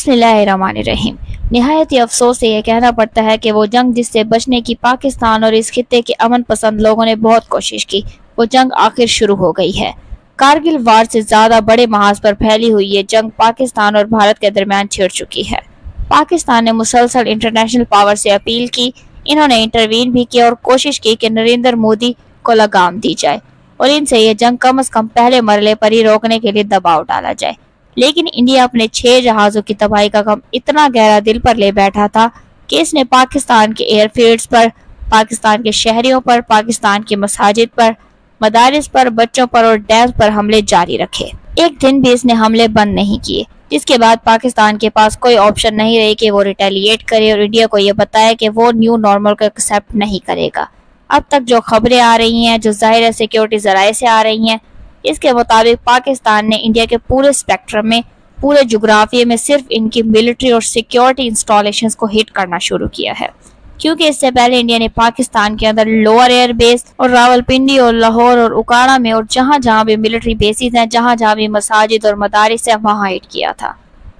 बिस्मिल्लाहिर्रहमानिर्रहीम। निहायत ही अफसोस से यह कहना पड़ता है कि वो जंग जिससे बचने की पाकिस्तान और इस खित्ते के अमन पसंद लोगों ने बहुत कोशिश की, वो जंग आखिर शुरू हो गई है। कारगिल वार से ज्यादा बड़े महाज पर फैली हुई ये जंग पाकिस्तान और भारत के दरमियान छिड़ चुकी है। पाकिस्तान ने मुसलसल इंटरनेशनल पावर से अपील की, इन्होंने इंटरवीन भी किया और कोशिश की कि नरेंद्र मोदी को लगाम दी जाए और इनसे ये जंग कम से कम पहले मरहले पर ही रोकने के लिए दबाव डाला जाए। लेकिन इंडिया अपने 6 जहाजों की तबाही का गम इतना गहरा दिल पर ले बैठा था कि इसने पाकिस्तान के एयरफील्ड्स पर, पाकिस्तान के शहरियों पर, पाकिस्तान की मसाजिद पर, मदारिस पर, बच्चों पर और डैम्स पर हमले जारी रखे। एक दिन भी इसने हमले बंद नहीं किए, जिसके बाद पाकिस्तान के पास कोई ऑप्शन नहीं रही कि वो रिटेलिएट करे और इंडिया को ये बताए कि वो न्यू नॉर्मल को एक्सेप्ट नहीं करेगा। अब तक जो खबरें आ रही हैं, जो जाहिर सिक्योरिटी जराए से आ रही हैं, इसके मुताबिक पाकिस्तान ने इंडिया के पूरे स्पेक्ट्रम में, पूरे जुग्राफिया में सिर्फ इनकी मिलिट्री और सिक्योरिटी इंस्टॉलेशंस को हिट करना शुरू किया है। क्योंकि इससे पहले इंडिया ने पाकिस्तान के अंदर लोअर एयर बेस और रावलपिंडी और लाहौर और उकाड़ा में और जहां जहां भी मिलिट्री बेसिस हैं, जहां जहां भी मसाजिद और मदारिस है, वहां हिट किया था।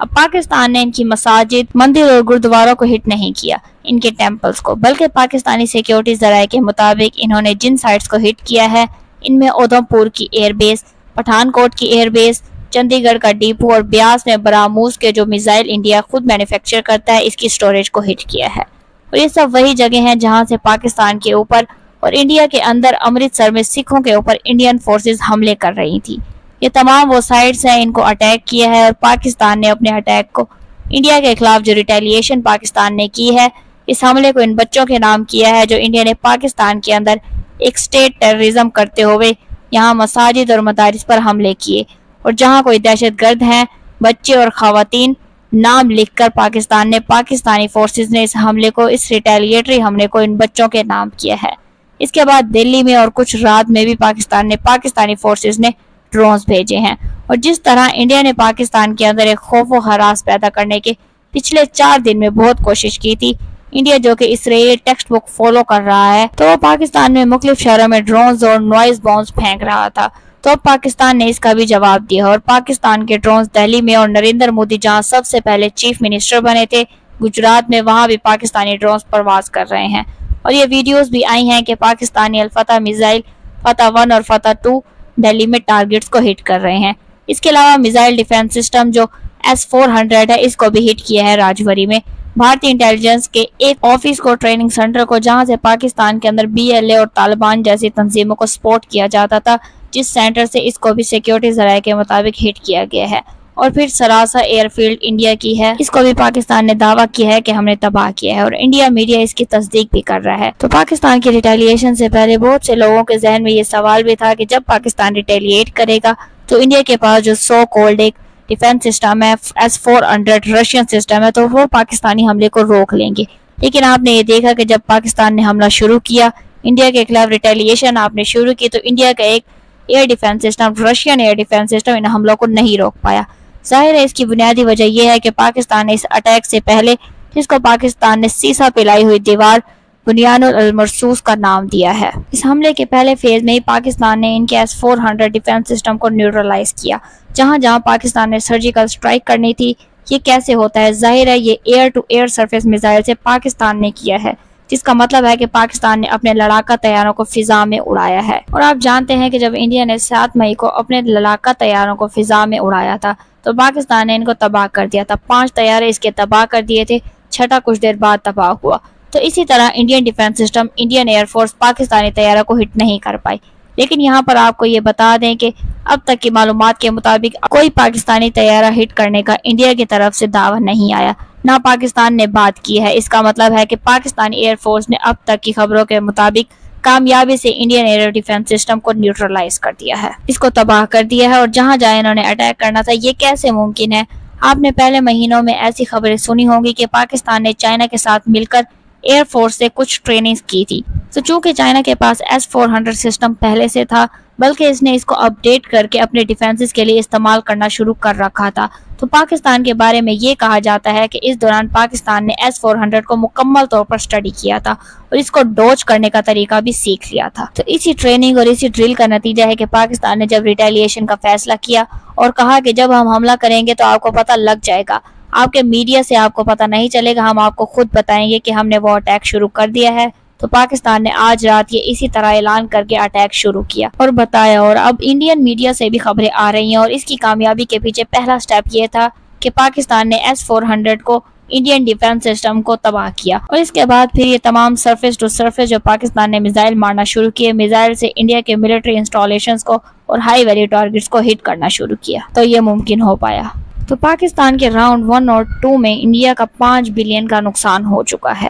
अब पाकिस्तान ने इनकी मसाजिद, मंदिर और गुरुद्वारों को हिट नहीं किया, इनके टेम्पल्स को, बल्कि पाकिस्तानी सिक्योरिटी जराये के मुताबिक इन्होंने जिन साइट्स को हिट किया है, इनमें उधमपुर की एयरबेस, पठानकोट की एयरबेस, चंडीगढ़ का डिपो और ब्यास में बरामूस के जो मिसाइल इंडिया खुद मैन्युफैक्चर करता है, इसकी स्टोरेज को हिट किया है। और ये सब वही जगह हैं जहां से पाकिस्तान के ऊपर और इंडिया के अंदर अमृतसर में सिखों के ऊपर इंडियन फोर्सेस हमले कर रही थी। ये तमाम वो साइट्स हैं, इनको अटैक किया है और पाकिस्तान ने अपने अटैक को, इंडिया के खिलाफ जो रिटेलिएशन पाकिस्तान ने की है, इस हमले को इन बच्चों के नाम किया है जो इंडिया ने पाकिस्तान के अंदर एक स्टेट टेररिज्म करते हुए यहाँ मसाजिद और मदारिस पर हमले किए। और जहाँ कोई दहशतगर्द हैं, बच्चे और खवातीन, नाम लिखकर पाकिस्तान ने, पाकिस्तानी फोर्सेस ने इस हमले को, इस रिटेलिएटरी हमले को इन बच्चों के नाम किया है। इसके बाद दिल्ली में और कुछ रात में भी पाकिस्तान ने, पाकिस्तानी फोर्सेस ने ड्रोन्स भेजे हैं। और जिस तरह इंडिया ने पाकिस्तान के अंदर एक खौफ व हरास पैदा करने के पिछले 4 दिन में बहुत कोशिश की थी, इंडिया जो कि इसराइली टेक्स्ट बुक फॉलो कर रहा है, तो पाकिस्तान में मुख्तलिफ शहरों में ड्रोन्स और नॉइज बॉम्ब्स फेंक रहा था। तो पाकिस्तान ने इसका भी जवाब दिया और पाकिस्तान के ड्रोन्स दिल्ली में, और नरेंद्र मोदी जहां सबसे पहले चीफ मिनिस्टर बने थे गुजरात में, वहां भी पाकिस्तानी ड्रोन्स परवाज कर रहे हैं। और ये वीडियोस भी आई हैं कि पाकिस्तानी अल-फतह मिसाइल फतह 1 और फतह 2 दिल्ली में टारगेट्स को हिट कर रहे हैं। इसके अलावा मिसाइल डिफेंस सिस्टम जो S-400 है, इसको भी हिट किया है राजौरी में। भारतीय इंटेलिजेंस के एक ऑफिस को, ट्रेनिंग सेंटर को, जहां से पाकिस्तान के अंदर BLA और तालिबान जैसी तंजीमों को सपोर्ट किया जाता था, जिस सेंटर से इसको भी सिक्योरिटी जराये के मुताबिक हिट किया गया है। और फिर सरासा एयरफील्ड इंडिया की है, इसको भी पाकिस्तान ने दावा किया है कि हमने तबाह किया है और इंडिया मीडिया इसकी तस्दीक भी कर रहा है। तो पाकिस्तान की रिटेलिएशन से पहले बहुत से लोगों के जहन में ये सवाल भी था कि जब पाकिस्तान रिटेलिएट करेगा तो इंडिया के पास जो सो कॉल्ड एक डिफेंस सिस्टम है, S-400 रशियन सिस्टम है, तो वो पाकिस्तानी हमले को रोक लेंगे। लेकिन आपने ये देखा कि जब पाकिस्तान ने हमला शुरू किया, इंडिया के खिलाफ रिटेलिएशन आपने शुरू की, तो इंडिया का एक air defence system, Russian air defence system, इन हमलों को नहीं रोक पाया। जाहिर है इसकी बुनियादी वजह यह है कि पाकिस्तान ने इस अटैक से पहले, जिसको पाकिस्तान ने सीसा पिलाई हुई दीवार बुनियानुल अल-मरसूस का नाम दिया है, इस हमले के पहले फेज में ही पाकिस्तान ने इनके S-400 डिफेंस सिस्टम को न्यूट्रलाइज किया। जहां जहां पाकिस्तान ने सर्जिकल स्ट्राइक करनी थी, ये कैसे होता है? जाहिर है ये air to air surface missile से पाकिस्तान ने किया है, जिसका मतलब है कि पाकिस्तान ने अपने लड़ाका तैयारों को फिजा में उड़ाया है। और आप जानते हैं कि जब इंडिया ने 7 मई को अपने लड़ाका तैयारों को फिजा में उड़ाया था, तो पाकिस्तान ने इनको तबाह कर दिया था। 5 तैयारे इसके तबाह कर दिए थे, 6ठा कुछ देर बाद तबाह हुआ। तो इसी तरह Indian defence system, Indian air force Pakistani तैयारों को हिट नहीं कर पाई। लेकिन यहाँ पर आपको ये बता दें कि अब तक की मालूमात के मुताबिक कोई पाकिस्तानी तैयारा हिट करने का इंडिया की तरफ से दावा नहीं आया, ना पाकिस्तान ने बात की है। इसका मतलब है कि पाकिस्तानी एयरफोर्स ने अब तक की खबरों के मुताबिक कामयाबी से इंडियन एयर डिफेंस सिस्टम को न्यूट्रलाइज कर दिया है, इसको तबाह कर दिया है। और जहां जहां इन्होंने अटैक करना था, ये कैसे मुमकिन है? आपने पहले महीनों में ऐसी खबरें सुनी होंगी कि पाकिस्तान ने चाइना के साथ मिलकर एयरफोर्स से कुछ ट्रेनिंग की थी। तो चूंकि चाइना के पास S-400 सिस्टम पहले से था, बल्कि इसने इसको अपडेट करके अपने डिफेंसेस के लिए इस्तेमाल करना शुरू कर रखा था, तो पाकिस्तान के बारे में ये कहा जाता है कि इस दौरान पाकिस्तान ने S-400 को मुकम्मल तौर पर स्टडी किया था और इसको डॉज करने का तरीका भी सीख लिया था। तो इसी ट्रेनिंग और इसी ड्रिल का नतीजा है कि पाकिस्तान ने जब रिटेलिएशन का फैसला किया और कहा कि जब हम हमला करेंगे तो आपको पता लग जाएगा, آپ کے میڈیا سے آپ کو پتہ نہیں چلے گا، ہم آپ کو خود بتائیں گے کہ ہم نے وہ اٹیک شروع کر دیا ہے۔ تو پاکستان نے آج رات یہ اسی طرح اعلان کر کے اٹیک شروع کیا اور بتایا، اور اب انڈین میڈیا سے بھی خبریں آ رہی ہیں، اور اس کی کامیابی کے پیچھے پہلا سٹیپ یہ تھا کہ پاکستان نے S-400 کو انڈین ڈیفنس سسٹم کو تباہ کیا، اور اس کے بعد پھر یہ تمام سرفیس ٹو سرفیس جو پاکستان نے میزائل مارنا شروع کیے، میزائل سے انڈیا کے ملٹری انسٹالیشنز کو اور ہائی ویلیو ٹارگٹس کو ہٹ کرنا شروع کیا، تو یہ ممکن ہو پایا۔ تو پاکستان کے راؤنڈ 1 اور 2 میں انڈیا کا 5 بلین کا نقصان ہو چکا ہے،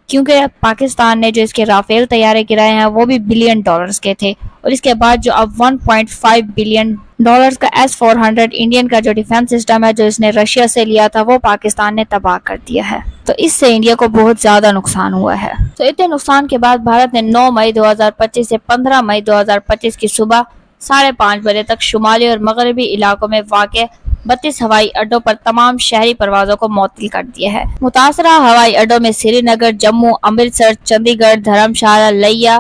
کیونکہ پاکستان نے جو اس کے رافیل طیارے گرائے ہیں وہ بھی بلین ڈالرز کے تھے، اور اس کے بعد جو اب 1.5 بلین ڈالرز کا S-400 انڈین کا جو ڈیفنس سسٹم ہے جو اس نے رشیا سے لیا تھا وہ پاکستان نے تباہ کر دیا ہے، تو اس سے انڈیا کو بہت زیادہ نقصان ہوا ہے۔ تو اتنے نقصان کے بعد بھارت نے 9 مئی 2025 سے 15 مئی 2025 کی صبح 5:30 بجے تک شمالی اور مغربی علاقوں میں واقع 32 ہوائی اڈوں پر تمام شہری پروازوں کو معطل کر دیا ہے۔ متاثرہ ہوائی اڈوں میں سری نگر، جموں، امرتسر، چندی گڑھ، دھرم شالہ، لیا،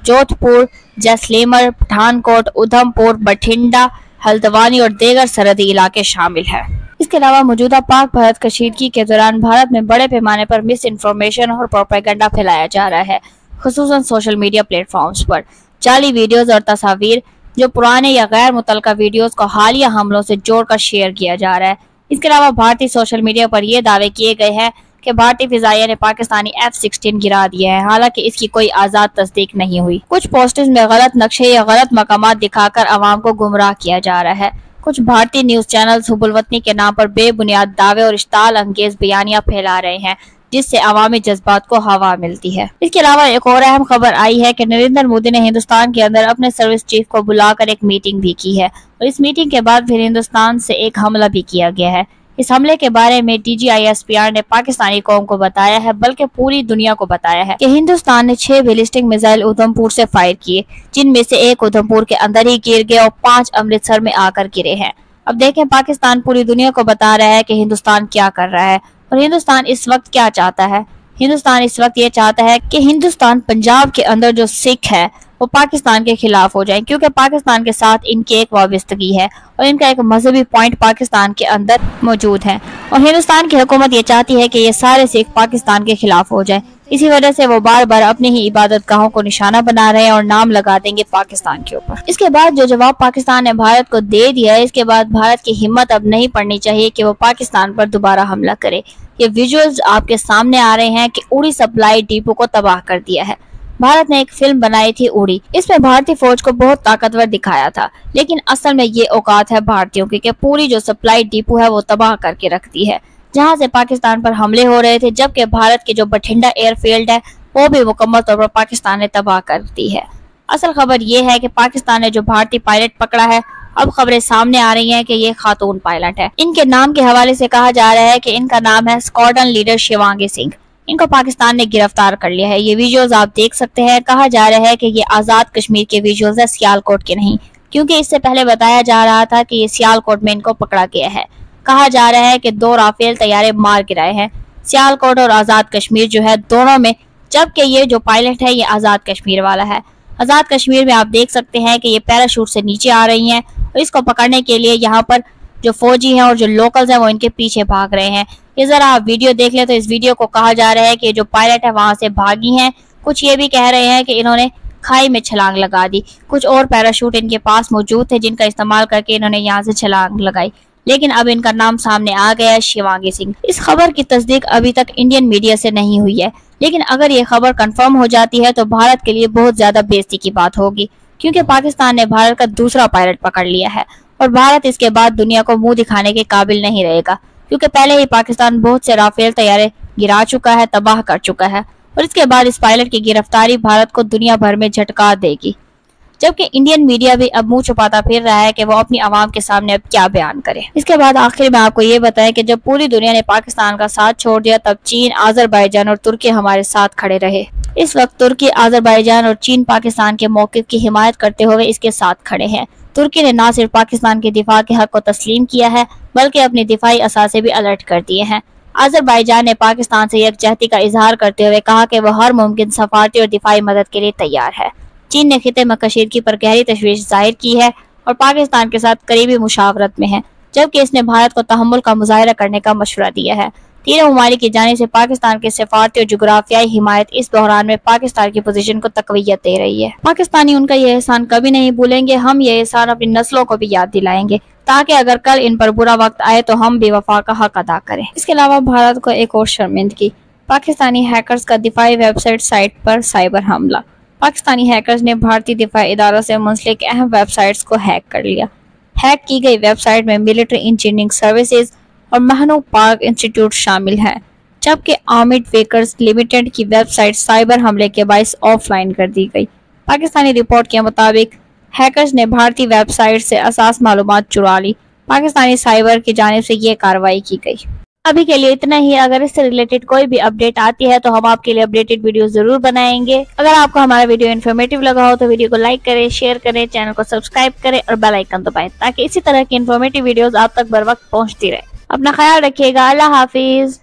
جودھ پور، جیسلمیر، پٹھان کوٹ، ادھم پور، بٹھنڈا، ہلدوانی اور دیگر سرحدی علاقے شامل ہیں۔ اس کے علاوہ موجودہ پاک بھارت کشیدگی کے دوران بھارت میں بڑے پیمانے پر مس انفارمیشن اور پروپیگنڈا پھیلایا جا رہا ہے، خصوصاً سوشل میڈیا پلیٹ فارمز پر۔ جعلی ویڈیوز اور تصاویر جو پرانے یا غیر متعلقہ ویڈیوز کو حالیہ حملوں سے جوڑ کر شیئر کیا جا رہا ہے۔ اس کے علاوہ بھارتی سوشل میڈیا پر یہ دعوے کیے گئے ہیں کہ بھارتی فضائیہ نے پاکستانی F-16 گرا دیا ہے، حالانکہ اس کی کوئی آزاد تصدیق نہیں ہوئی۔ کچھ پوسٹز میں غلط نقشے یا غلط مقامات دکھا کر عوام کو گمراہ کیا جا رہا ہے۔ کچھ بھارتی نیوز چینلز حب الوطنی کے نام پر بے بنیاد دعوے اور اشتعال انگیز بیانیاں پھیلا رہے ہیں، جس سے عوامی جذبات کو ہوا ملتی ہے۔ اس کے علاوہ ایک اور اہم خبر آئی ہے کہ نریندر مودی نے ہندوستان کے اندر اپنے سروس چیف کو بلا کر ایک میٹنگ بھی کی ہے، اور اس میٹنگ کے بعد پھر ہندوستان سے ایک حملہ بھی کیا گیا ہے۔ اس حملے کے بارے میں DGI SPR نے پاکستانی قوم کو بتایا ہے، بلکہ پوری دنیا کو بتایا ہے کہ ہندوستان نے 6 بیلسٹک میزائل ادھم پور سے فائر کیے، جن میں سے ایک ادھم پور کے اندر ہی گر گئے اور 5 امرتسر میں آ کر گرے ہیں۔ اب دیکھیں پاکستان پوری دنیا کو بتا رہا ہے کہ ہندوستان کیا کر رہا ہے، اور ہندوستان اس وقت کیا چاہتا ہے۔ ہندوستان اس وقت یہ چاہتا ہے کہ ہندوستان پنجاب کے اندر جو سکھ ہے وہ پاکستان کے خلاف ہو جائیں، کیونکہ پاکستان کے ساتھ ان کی ایک وابستگی ہے اور ان کا ایک مذہبی پوائنٹ پاکستان کے اندر موجود ہے، اور ہندوستان کی حکومت یہ چاہتی ہے کہ یہ سارے سکھ پاکستان کے خلاف ہو جائیں۔ اسی وجہ سے وہ بار بار اپنی ہی عبادت گاہوں کو نشانہ بنا رہے ہیں اور نام لگا دیں گے پاکستان کے اوپر۔ اس کے بعد جو جواب پاکستان نے بھارت کو دے دیا ہے، اس کے بعد بھارت کی ہمت اب نہیں پڑنی چاہیے کہ وہ پاکستان پر دوبارہ حملہ کرے۔ یہ ویژولز آپ کے سامنے آ رہے ہیں کہ اڑی سپلائی ڈیپو کو تباہ کر دیا ہے۔ بھارت نے ایک فلم بنائی تھی اڑی، اس میں بھارتی فوج کو بہت طاقتور دکھایا تھا، لیکن اصل میں یہ اوقات ہے بھارتیوں کی کہ پوری جو سپلائی ڈیپو ہے وہ تباہ کر کے رکھ دی ہے، جہاں سے پاکستان پر حملے ہو رہے تھے، جبکہ بھارت کے جو بٹھنڈا ایئر فیلڈ ہے وہ بھی مکمل طور پر پاکستان نے تباہ کر دی ہے۔ اصل خبر یہ ہے کہ پاکستان نے جو بھارتی پائلٹ پکڑا ہے، اب خبریں سامنے آ رہی ہیں کہ یہ خاتون پائلٹ ہے۔ ان کے نام کے حوالے سے کہا جا رہا ہے کہ ان کا نام ہے اسکواڈرن لیڈر شیوانگی سنگھ۔ ان کو پاکستان نے گرفتار کر لیا ہے۔ یہ ویڈیوز آپ دیکھ سکتے ہیں۔ کہا جا رہا ہے کہ یہ آزاد کشمیر کے ویڈیوز ہیں، سیالکوٹ کے نہیں، کیونکہ اس سے پہلے بتایا جا رہا تھا کہ یہ سیالکوٹ میں ان کو پکڑا گیا ہے۔ کہا جا رہا ہے کہ 2 رافیل طیارے مار گرائے ہیں سیالکوٹ اور آزاد کشمیر جو ہے دونوں میں، جبکہ یہ جو پائلٹ ہے یہ آزاد کشمیر والا ہے۔ آزاد کشمیر میں آپ دیکھ سکتے ہیں کہ یہ پیراشوٹ سے نیچے آ رہی ہیں، اور اس کو پکڑنے کے لیے یہاں پر جو فوجی ہیں اور جو لوکلز ہیں وہ ان کے پیچھے بھاگ رہے ہیں۔ یہ ذرا آپ ویڈیو دیکھ لیں تو اس ویڈیو کو کہا جا رہا ہے کہ جو پائلٹ ہے وہاں سے بھاگی ہیں۔ کچھ یہ بھی کہہ رہے ہیں کہ انہوں نے کھائی میں چھلانگ لگا دی۔ کچھ اور پیراشوٹ ان کے پاس موجود تھے جن کا استعمال کر کے انہوں نے یہاں سے چھلانگ لگائی، لیکن اب ان کا نام سامنے آ گیا ہے، شیوانگی سنگھ۔ اس خبر کی تصدیق ابھی تک انڈین میڈیا سے نہیں ہوئی ہے، لیکن اگر یہ خبر کنفرم ہو جاتی ہے تو بھارت کے لیے بہت زیادہ بے عزتی کی بات ہوگی، کیونکہ پاکستان نے بھارت کا دوسرا پائلٹ پکڑ لیا ہے، اور بھارت اس کے بعد دنیا کو منہ دکھانے کے قابل نہیں رہے گا، کیونکہ پہلے ہی پاکستان بہت سے رافیل طیارے گرا چکا ہے، تباہ کر چکا ہے، اور اس کے بعد اس پائلٹ کی گرفتاری بھارت کو دنیا بھر میں جھٹکا دے گی۔ جبکہ انڈین میڈیا بھی اب منہ چھپاتا پھر رہا ہے کہ وہ اپنی عوام کے سامنے اب کیا بیان کرے۔ اس کے بعد آخر میں آپ کو یہ بتائیں کہ جب پوری دنیا نے پاکستان کا ساتھ چھوڑ دیا تب چین، آذربائیجان اور ترکی ہمارے ساتھ کھڑے رہے۔ اس وقت ترکی، آذربائیجان اور چین پاکستان کے موقف کی حمایت کرتے ہوئے اس کے ساتھ کھڑے ہیں۔ ترکی نے نہ صرف پاکستان کے دفاع کے حق کو تسلیم کیا ہے بلکہ اپنی دفاعی اثاثے بھی الرٹ کر دیے ہیں۔ آذربائیجان نے پاکستان سے یکجہتی کا اظہار کرتے ہوئے کہا کہ وہ ہر ممکن سفارتی اور دفاعی مدد کے لیے تیار ہے۔ چین نے خطے میں کشیدگی پر گہری تشویش ظاہر کی ہے اور پاکستان کے ساتھ قریبی مشاورت میں ہے، जबकि इसने भारत को तहम्मुल का मुजाहरा करने का मशवरा दिया है। तीनों ममालिक की जानिब से पाकिस्तान की सफारती और जुग्राफियाई हिमायत इस बहरान में पाकिस्तान की पोजीशन को तकवीयत दे रही है। पाकिस्तानी उनका ये एहसान कभी नहीं भूलेंगे, हम ये एहसान अपनी नस्लों को भी याद दिलाएंगे ताकि अगर कल इन पर बुरा वक्त आए तो हम बेवफा का हक अदा करें। इसके अलावा भारत को एक और शर्मिंदगी, पाकिस्तानी हैकर्स का दिफाई वेबसाइट साइट पर साइबर हमला। पाकिस्तानी हैकर्स ने भारतीय दिफाई इदारों से मुंसलिक अहम वेबसाइट्स को हैक कर लिया। हैक की गई वेबसाइट में मिलिट्री इंजीनियरिंग सर्विसेज और महनू पार्क इंस्टीट्यूट शामिल हैं, जबकि आर्मिड वेकर्स लिमिटेड की वेबसाइट साइबर हमले के बायस ऑफलाइन कर दी गई। पाकिस्तानी रिपोर्ट के मुताबिक हैकर्स ने भारतीय वेबसाइट से असास मालूमात चुरा ली। पाकिस्तानी साइबर की जानिब से ये कार्रवाई की गई। अभी के लिए इतना ही। अगर इससे रिलेटेड कोई भी अपडेट आती है तो हम आपके लिए अपडेटेड वीडियो जरूर बनाएंगे। अगर आपको हमारा वीडियो इन्फॉर्मेटिव लगा हो तो वीडियो को लाइक करें, शेयर करें, चैनल को सब्सक्राइब करें और बेल आइकन दबाएं ताकि इसी तरह की इन्फॉर्मेटिव वीडियोस आप तक बर वक्त पहुंचती रहे। अपना ख्याल रखिएगा। अल्लाह हाफिज।